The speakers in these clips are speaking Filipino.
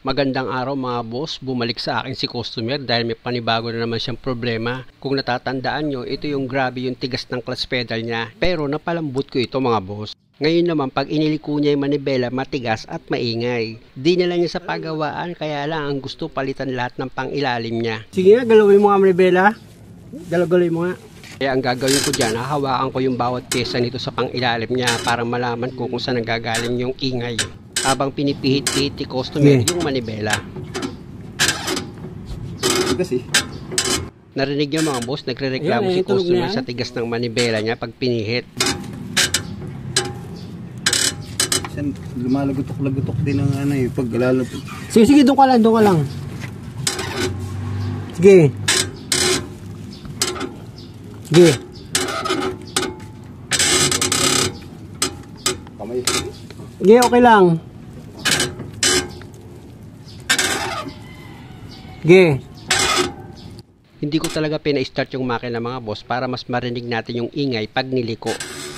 Magandang araw mga boss, bumalik sa akin si customer dahil may panibago na naman siyang problema. Kung natatandaan nyo, ito yung grabe yung tigas ng clutch pedal niya. Pero napalambot ko ito mga boss. Ngayon naman pag iniliko niya yung manibela, matigas at maingay. Di na lang niya sa pagawaan, kaya lang ang gusto palitan lahat ng pangilalim niya. Sige nga, galawin mo nga manibela. Galawin mo nga. Kaya ang gagawin ko dyan, hahawakan ko yung bawat pyesa nito sa pangilalim niya para malaman ko kung saan nanggagaling yung ingay. Habang pinipihit-pihit ni customer yung manibela. Kasi Narinig niyo mga boss, nagre-reklamo si customer sa tigas ng manibela niya pag pinihit. lumalagutok-lagutok din ang ano eh, pag lalapit. Sige, doon ka lang, doon ka lang. Sige. Sige. Kamay. Sige, okay lang. Sige. Hindi ko talaga pina-start yung makina mga boss para mas marinig natin yung ingay pag niliko.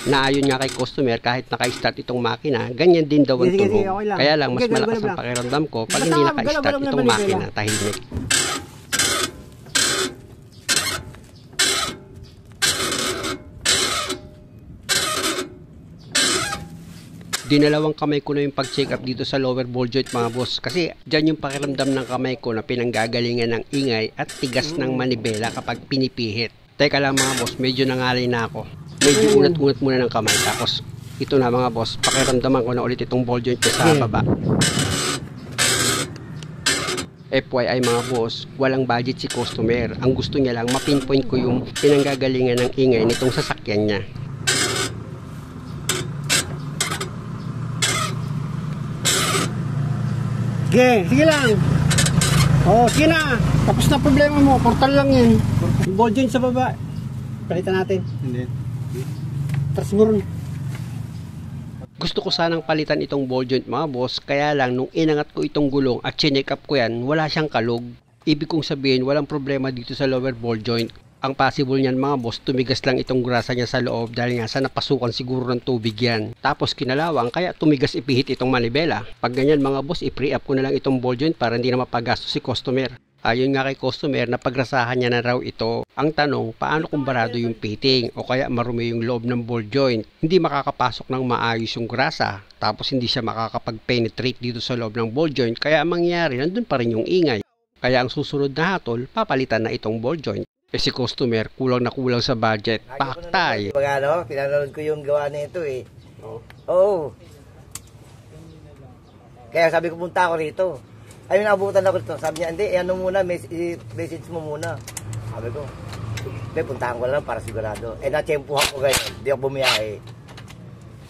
Naayon nga kay customer kahit naka-start itong makina, ganyan din daw ang Sige, tunog. okay lang. Kaya lang mas Sige, malakas galaw ang pakiramdam ko pag hindi naka-start itong makina, tahimik. Dinalawang kamay ko na yung pag-check up dito sa lower ball joint mga boss kasi dyan yung pakiramdam ng kamay ko na pinanggagalingan ng ingay at tigas ng manibela kapag pinipihit. Teka lang mga boss, medyo nangalay na ako. Medyo unat-unat muna ng kamay tapos ito na mga boss, pakiramdaman ko na ulit itong ball joint ko sa baba. FYI mga boss, walang budget si customer. Ang gusto niya lang mapinpoint ko yung pinanggagalingan ng ingay nitong sasakyan niya. Sige, sige lang. Oh, sige na. Tapos na problema mo. Portal lang yan. Ball joint sa baba. Palitan natin. Hindi. Tras mo rin. Gusto ko sanang palitan itong ball joint mga boss, kaya lang nung inangat ko itong gulong at chinek up ko yan, wala siyang kalog. Ibig kong sabihin, walang problema dito sa lower ball joint. Ang possible niyan mga boss, tumigas lang itong grasa niya sa loob dahil nga sa napasukan siguro ng tubig yan. Tapos kinalawang, kaya tumigas ipihit itong manibela. Pag ganyan mga boss, i-pre-up ko na lang itong ball joint para hindi na mapagastos si customer. Ayon nga kay customer, napagrasahan niya na raw ito. Ang tanong, paano kung barado yung fitting o kaya marumi yung loob ng ball joint? Hindi makakapasok ng maayos yung grasa. Tapos hindi siya makakapag-penetrate dito sa loob ng ball joint. Kaya ang mangyari, nandun pa rin yung ingay. Kaya ang susunod na hatol, papalitan na itong ball joint. Si customer, kulang na kulang sa budget. Paktay. Pag ano, pinanood ko yung gawa nito eh. Oo. Kaya sabi ko punta ako rito. Ayun, nabutan ako rito. Sabi niya, hindi, ano muna, message mo muna. Sabi ko, hindi, puntahan ko lang para sigurado. Na-tsempuhan ko ganyan. Hindi ako bumiyahe.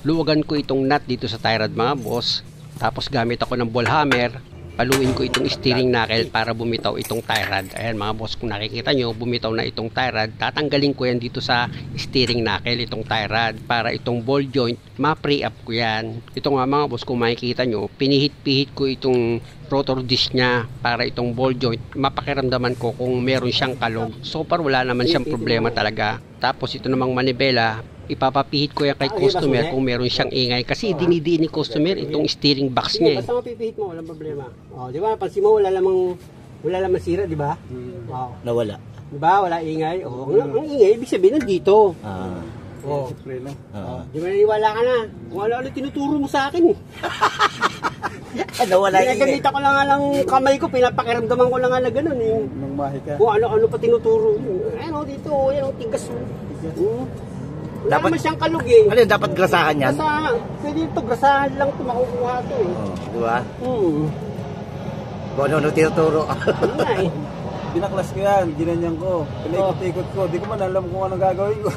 Luwagan ko itong nut dito sa tie rod mga boss. Tapos gamit ako ng ball hammer. Paluin ko itong steering knuckle para bumitaw itong tie rod. Ayan mga boss, kung nakikita nyo, bumitaw na itong tie rod. Tatanggalin ko yan dito sa steering knuckle, itong tie rod, para itong ball joint, ma-pre-up ko yan. Ito nga mga boss, kung makikita nyo, pinihit-pihit ko itong rotor disc niya para itong ball joint, mapakiramdaman ko kung meron siyang kalog. So far, wala naman siyang problema talaga. Tapos ito namang manibela, ipapapihit ko yan kay customer kung meron siyang ingay kasi dinidiin ni customer itong steering box niya. Basta mapipihit mo, walang problema. Oh, di ba? Pansin mo, wala lamang sira, di ba? Wow. Nawala. Di ba? Wala ingay. Oh, ang ingay, ibig sabihin nandito. Oh. Di ba naniwala ka na? Kung ano tinuturo mo sa akin. Nawala yung Pinagamit ako lang nga ng kamay ko, pinapakiramdaman ko lang nga na ganun. Nang mahika. Kung ano pa tinuturo. Ano dito, yan ang tigas. Wala naman siyang kalog eh. Ano yun, dapat grasahan yan? Pwede ito, grasahan lang ito, makukuha ito eh. Di ba? Kung ano tinuturo. Binaklas ko yan, ginanyan ko. Pinaikot-ikot ko. Di ko man alam kung anong gagawin ko.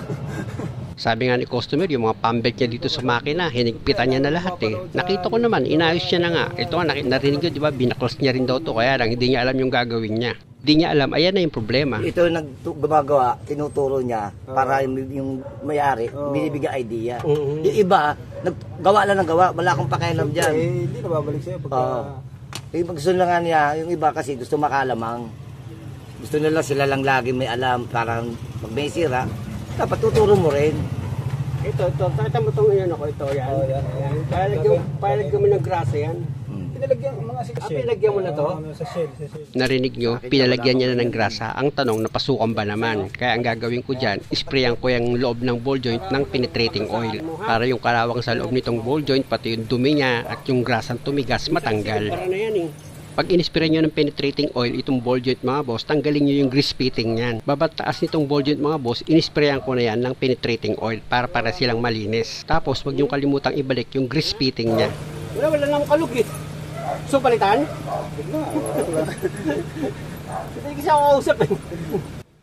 Sabi nga ni customer, yung mga pambelt niya dito sa makina, hinigpitan niya na lahat eh. Nakita ko naman, inayos niya na nga. Ito nga, narinig ko, di ba, binaklas niya rin daw to, kaya lang hindi niya alam yung gagawin niya. Hindi niya alam, ayan na yung problema. Ito yung gumagawa, tinuturo niya para yung may-ari, binibigay idea. Yung iba, gawa lang ng gawa, wala akong pakialam dyan. Eh, hindi na babalik sa'yo pagka... Yung gusto lang nga niya, yung iba kasi gusto makalamang. Gusto nila sila lang lagi may alam, parang pag may sira, dapat tuturo mo rin. Ito, pakita mo itong yan ako, ito, yan. Palagyan mo ng grasa yan. Pinalagyan ang mga sa pinalagyan mo na to? Sa shell, sa shell. Narinig nyo, pinalagyan niya na ng grasa. Ang tanong, napasukan ba naman? Kaya ang gagawin ko dyan, isprayan ko yung loob ng ball joint ng penetrating oil. Para yung kalawang sa loob nitong ball joint, pati yung dumi niya at yung grasang tumigas matanggal. Para na yan eh. Pag inispray nyo ng penetrating oil itong ball joint mga boss, tanggalin nyo yung grease fitting niyan. Babataas nitong ball joint mga boss, inisprayan ko na yan ng penetrating oil para silang malinis. Tapos wag nyo kalimutang ibalik yung grease fitting niya. Wala namang kalug eh. So palitan? Hindi kasi ako kausap eh.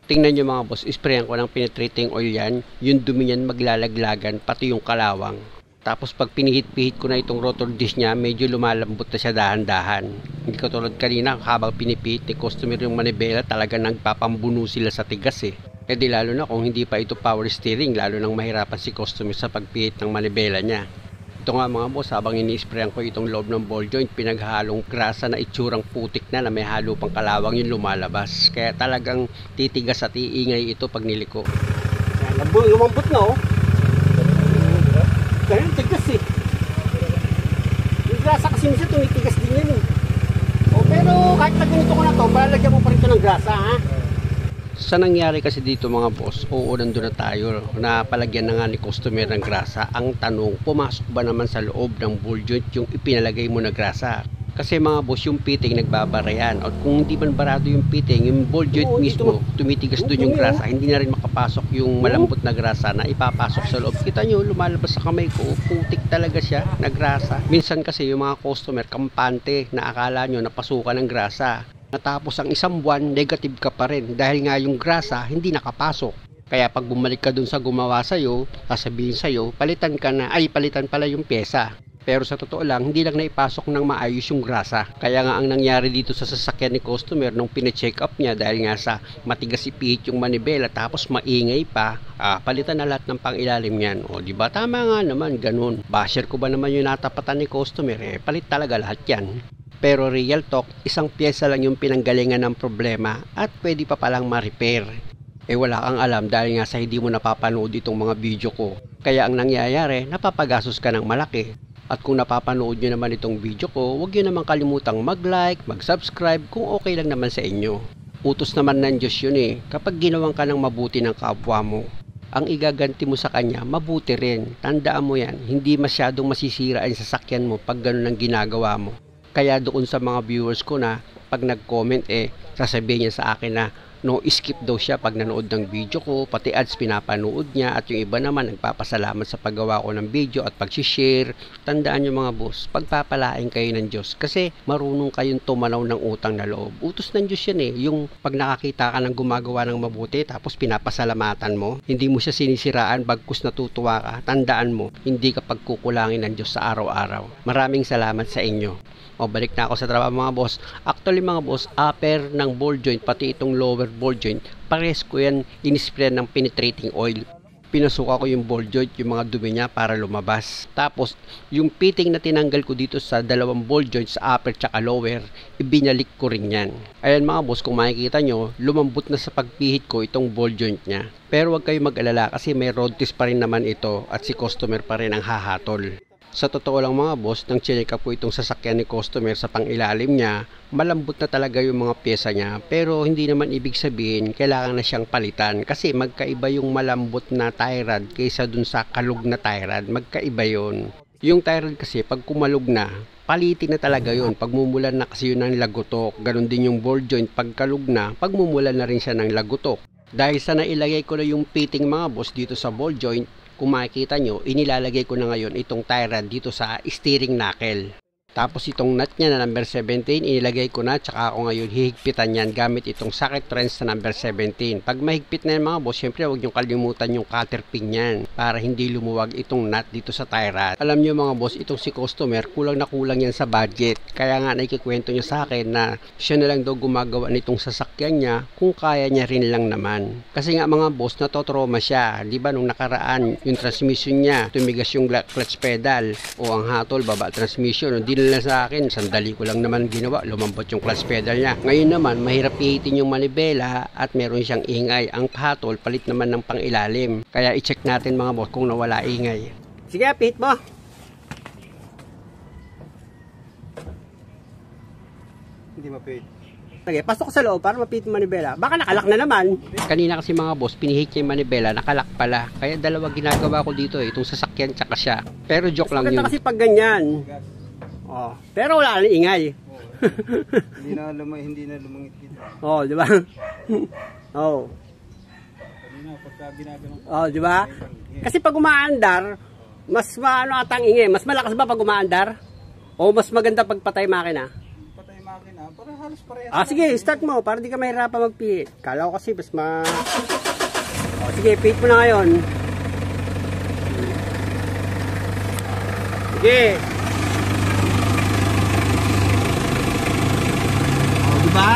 Tingnan nyo mga boss, isprayan ko ng penetrating oil yan, yung dumi niyan maglalaglagan, pati yung kalawang. Tapos pag pinihit-pihit ko na itong rotor disc niya, medyo lumalambot na siya dahan-dahan. Hindi katulad kanina, habang pinipihit ni customer yung manibela, talaga nagpapambuno sila sa tigas eh. E di lalo na kung hindi pa ito power steering, lalo nang mahirapan si customer sa pagpihit ng manibela niya. Ito nga mga boss, habang ini-sprayan ko itong loob ng ball joint, pinaghalong grasa na itsurang putik na may halo pang kalawang yung lumalabas. Kaya talagang titigas at iingay ito pag niliko. Lumambot na oh. Ganyan, tigas eh. Yung grasa kasi minsan tumitigas din yan eh. O, pero kahit na ganito ko na to, palalagyan mo pa rin ito ng grasa ha. Sa nangyari kasi dito mga boss, oo nandun na tayo na palagyan na nga ni customer ng grasa. Ang tanong, pumasok ba naman sa loob ng ball joint yung ipinalagay mo na grasa? Kasi mga boss, yung fitting nagbabara yan. At kung hindi man barado yung fitting, yung ball joint mismo, tumitigas doon yung grasa. Hindi na rin makapasok yung malambot na grasa na ipapasok sa loob. Kita nyo, lumalabas sa kamay ko, putik talaga siya na grasa. Minsan kasi yung mga customer, kampante na akala nyo napasukan ng grasa. Natapos ang isang buwan, negative ka pa rin. Dahil nga yung grasa, hindi nakapasok. Kaya pag bumalik ka dun sa gumawa sa'yo, sasabihin sa'yo, palitan ka na, ay palitan pala yung pyesa. Pero sa totoo lang, hindi lang naipasok ng maayos yung grasa. Kaya nga ang nangyari dito sa sasakyan ni customer nung pina-check up niya dahil nga sa matigas ipihit yung manibela tapos maingay pa, palitan na lahat ng pangilalim niyan. O di ba tama nga naman, ganun. Basher ko ba naman yung natapatan ni customer? Palit talaga lahat yan. Pero real talk, isang pyesa lang yung pinanggalingan ng problema at pwede pa palang ma-repair. Wala kang alam dahil nga sa hindi mo napapanood itong mga video ko. Kaya ang nangyayari, napapagastos ka ng malaki. At kung napapanood nyo naman itong video ko, huwag nyo naman kalimutang mag-like, mag-subscribe kung okay lang naman sa inyo. Utos naman ng Diyos yun eh. Kapag ginawan ka ng mabuti ng kapwa mo, ang igaganti mo sa kanya, mabuti rin. Tandaan mo yan, hindi masyadong masisira ang sasakyan mo pag ganun ang ginagawa mo. Kaya doon sa mga viewers ko na pag nag-comment sasabihin niya sa akin na no skip daw siya pag nanood ng video ko, pati ads pinapanood niya at yung iba naman nagpapasalamat sa paggawa ko ng video at pag-share. Tandaan nyo mga boss, pagpapalain kayo ng Diyos kasi marunong kayong tumanaw ng utang na loob. Utos ng Diyos yan yung pag nakakita ka ng gumagawa ng mabuti tapos pinapasalamatan mo, hindi mo siya sinisiraan bagkus natutuwa ka, tandaan mo, hindi ka pagkukulangin ng Diyos sa araw-araw. Maraming salamat sa inyo. Balik na ako sa trabaho mga boss. Actually mga boss, upper ng ball joint pati itong lower ball joint, pares ko yan inispray ng penetrating oil. Pinasuka ko yung ball joint, yung mga dumi niya para lumabas. Tapos yung fitting na tinanggal ko dito sa dalawang ball joint sa upper tsaka lower, ibinalik ko rin yan. Ayan mga boss, kung makikita nyo, lumambot na sa pagpihit ko itong ball joint niya. Pero wag kayo mag-alala kasi may road test pa rin naman ito at si customer pa rin ang hahatol. Sa totoo lang mga boss, nang chinek up ko itong sasakyan ni customer sa pangilalim niya, malambot na talaga yung mga pyesa niya. Pero hindi naman ibig sabihin kailangan na siyang palitan kasi magkaiba yung malambot na tie rod kaysa dun sa kalug na tie rod. Magkaiba yun. Yung tie rod kasi pag kumalug na, palitin na talaga yun. Pagmumulan na kasi yun ng lagutok. Ganon din yung ball joint, pag kalug na, pagmumulan na rin siya ng lagutok. Dahil sa nailagay ko na yung fitting mga boss dito sa ball joint, kung makikita nyo, inilalagay ko na ngayon itong tie rod dito sa steering knuckle. Tapos itong nut niya na number 17, inilagay ko na, tsaka ako ngayon hihigpitan yan gamit itong socket wrench na number 17. Pag mahigpit na yan mga boss, syempre huwag nyo kalimutan yung cutter pin yan para hindi lumuwag itong nut dito sa tie rod. Alam nyo mga boss, itong si customer, kulang na kulang yan sa budget. Kaya nga nakikikwento niya sa akin na siya na lang daw gumagawa nitong sasakyan niya kung kaya niya rin lang naman. Kasi nga mga boss, natotrauma siya. Diba nung nakaraan, yung transmission niya, tumigas yung clutch pedal o ang hatol, baba transmission. Hindi na sa akin, sandali ko lang naman ginawa, lumambot yung clutch pedal niya. Ngayon naman, mahirap ihitin yung manibela at meron siyang ingay. Ang hatol, palit naman ng pangilalim. Kaya i-check natin mga boss kung nawala ingay. Sige, pihit mo. Hindi mapit. Sige, pasok sa loob para mapit yung manibela. Baka nakalak na naman. Kanina kasi mga boss, pinihit niya yung manibela, nakalak pala. Kaya dalawa ginagawa ko dito itong sasakyan tsaka siya. Pero joke lang yun. Maganda kasi pag ganyan. Oh, pero wala nang ingay. Hindi na lumangit dito. Oh, di ba? Oh. Kanina, pagka ginagano. Oh, di ba? Kasi pag umaandar, mas maano atang ingay. Mas malakas ba pag umaandar? O mas maganda pag patay makina? Patay makina, para halos parehas. Sige, start mo para di ka mahirapan magpihit. Kala ko kasi mas Oh, sige, pihit mo na ngayon. Sige. Oh, di ba?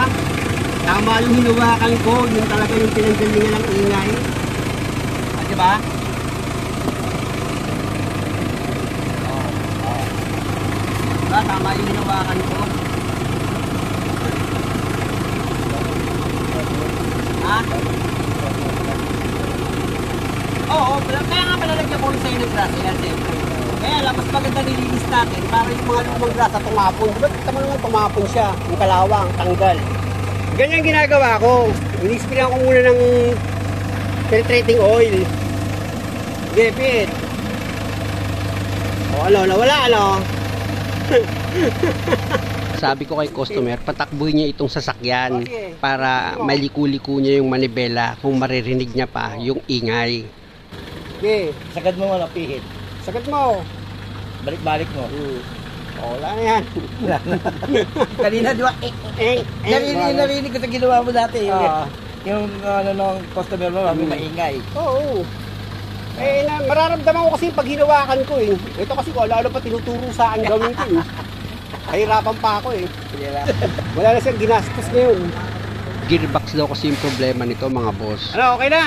Tama yung hinawakan ko, yung talaga yung pinanggalingan ng ingay. Ah, di ba? Diba? Tama yung hinawakan ko. Ha? Oo, kaya nga palalagyan ko rin sa'yo ng grasa yan, siyempre. Kaya lang, mas maganda nilinis natin para yung mga lumang grasa tumapon. Diba? Kita mo naman tumapon siya, yung kalawang, tanggal. Ganyan ginagawa ko. Inispirahan ko muna ng penetrating oil. Gepit. O ano, nawala ano? Sabi ko kay customer, patakbuhin niya itong sasakyan Okay. para maliku-liku niya yung manibela kung maririnig niya pa yung ingay. Okay, Sagad mo wala pihit. sagat mo. Balik-balik mo. O, wala na yan. Kanina, di ba? Narinig ko sa ginawa mo dati. Yung ano nung customer mo, maingay. Oo. Mararamdaman ko kasi pag hinawakan ko eh. Ito kasi ko, lalo pa tinuturo sa akin gawin ko eh. Kahirapan pa ako eh. Wala na siyang ginastos ngayon. Gearbox daw kasi yung problema nito mga boss. Ano, okay na?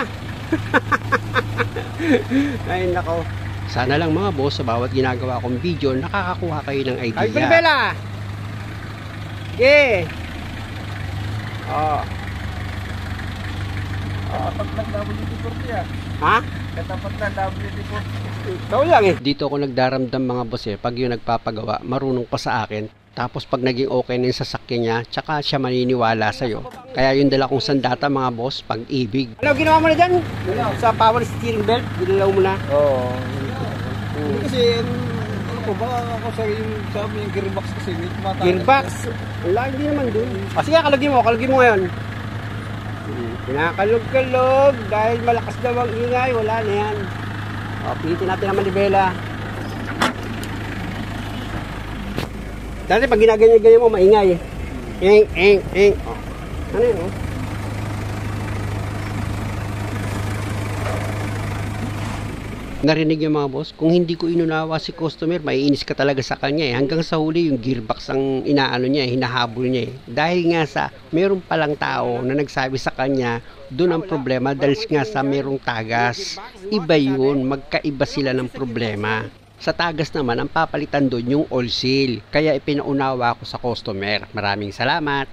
Ay, nako. Sana lang mga boss, sa bawat ginagawa kong video, nakakakuha kayo ng Ay, idea. Bella! Okay. Oh. Katapat lang WD-40 ah. Ha? Katapat lang WD-40. Ikaw lang eh. Dito ako nagdaramdam mga boss pag yung nagpapagawa, marunong pa sa akin. Tapos pag naging okay na yung sasakyan niya, tsaka siya maniniwala sa'yo. Kaya yung dala kong sandata mga boss, pag-ibig. Ano ginawa mo na dyan? Sa power steering belt, ginalaw mo na. Oo. Kasi, ano ko ba ako sa yung sabi yung gearbox kasi may tumatakas. Gearbox. Wala, hindi naman dun. O sige, kalagin mo ngayon. Pinakalog-kalog dahil malakas daw ang ingay, wala na yan. O, pihitin natin ang manibela. Dati pag ginaganyan-ganyan mo, maingay. Eng. O, ano yun, o? Narinig yung mga boss, kung hindi ko inunawa si customer, maiinis ka talaga sa kanya eh. Hanggang sa huli yung gearbox ang inaano niya, hinahabol niya eh. Dahil nga sa meron palang tao na nagsabi sa kanya, doon ang problema dahil nga sa merong tagas. Iba yun, magkaiba sila ng problema. Sa tagas naman, ang papalitan doon yung oil seal. Kaya ipinaunawa ko sa customer. Maraming salamat.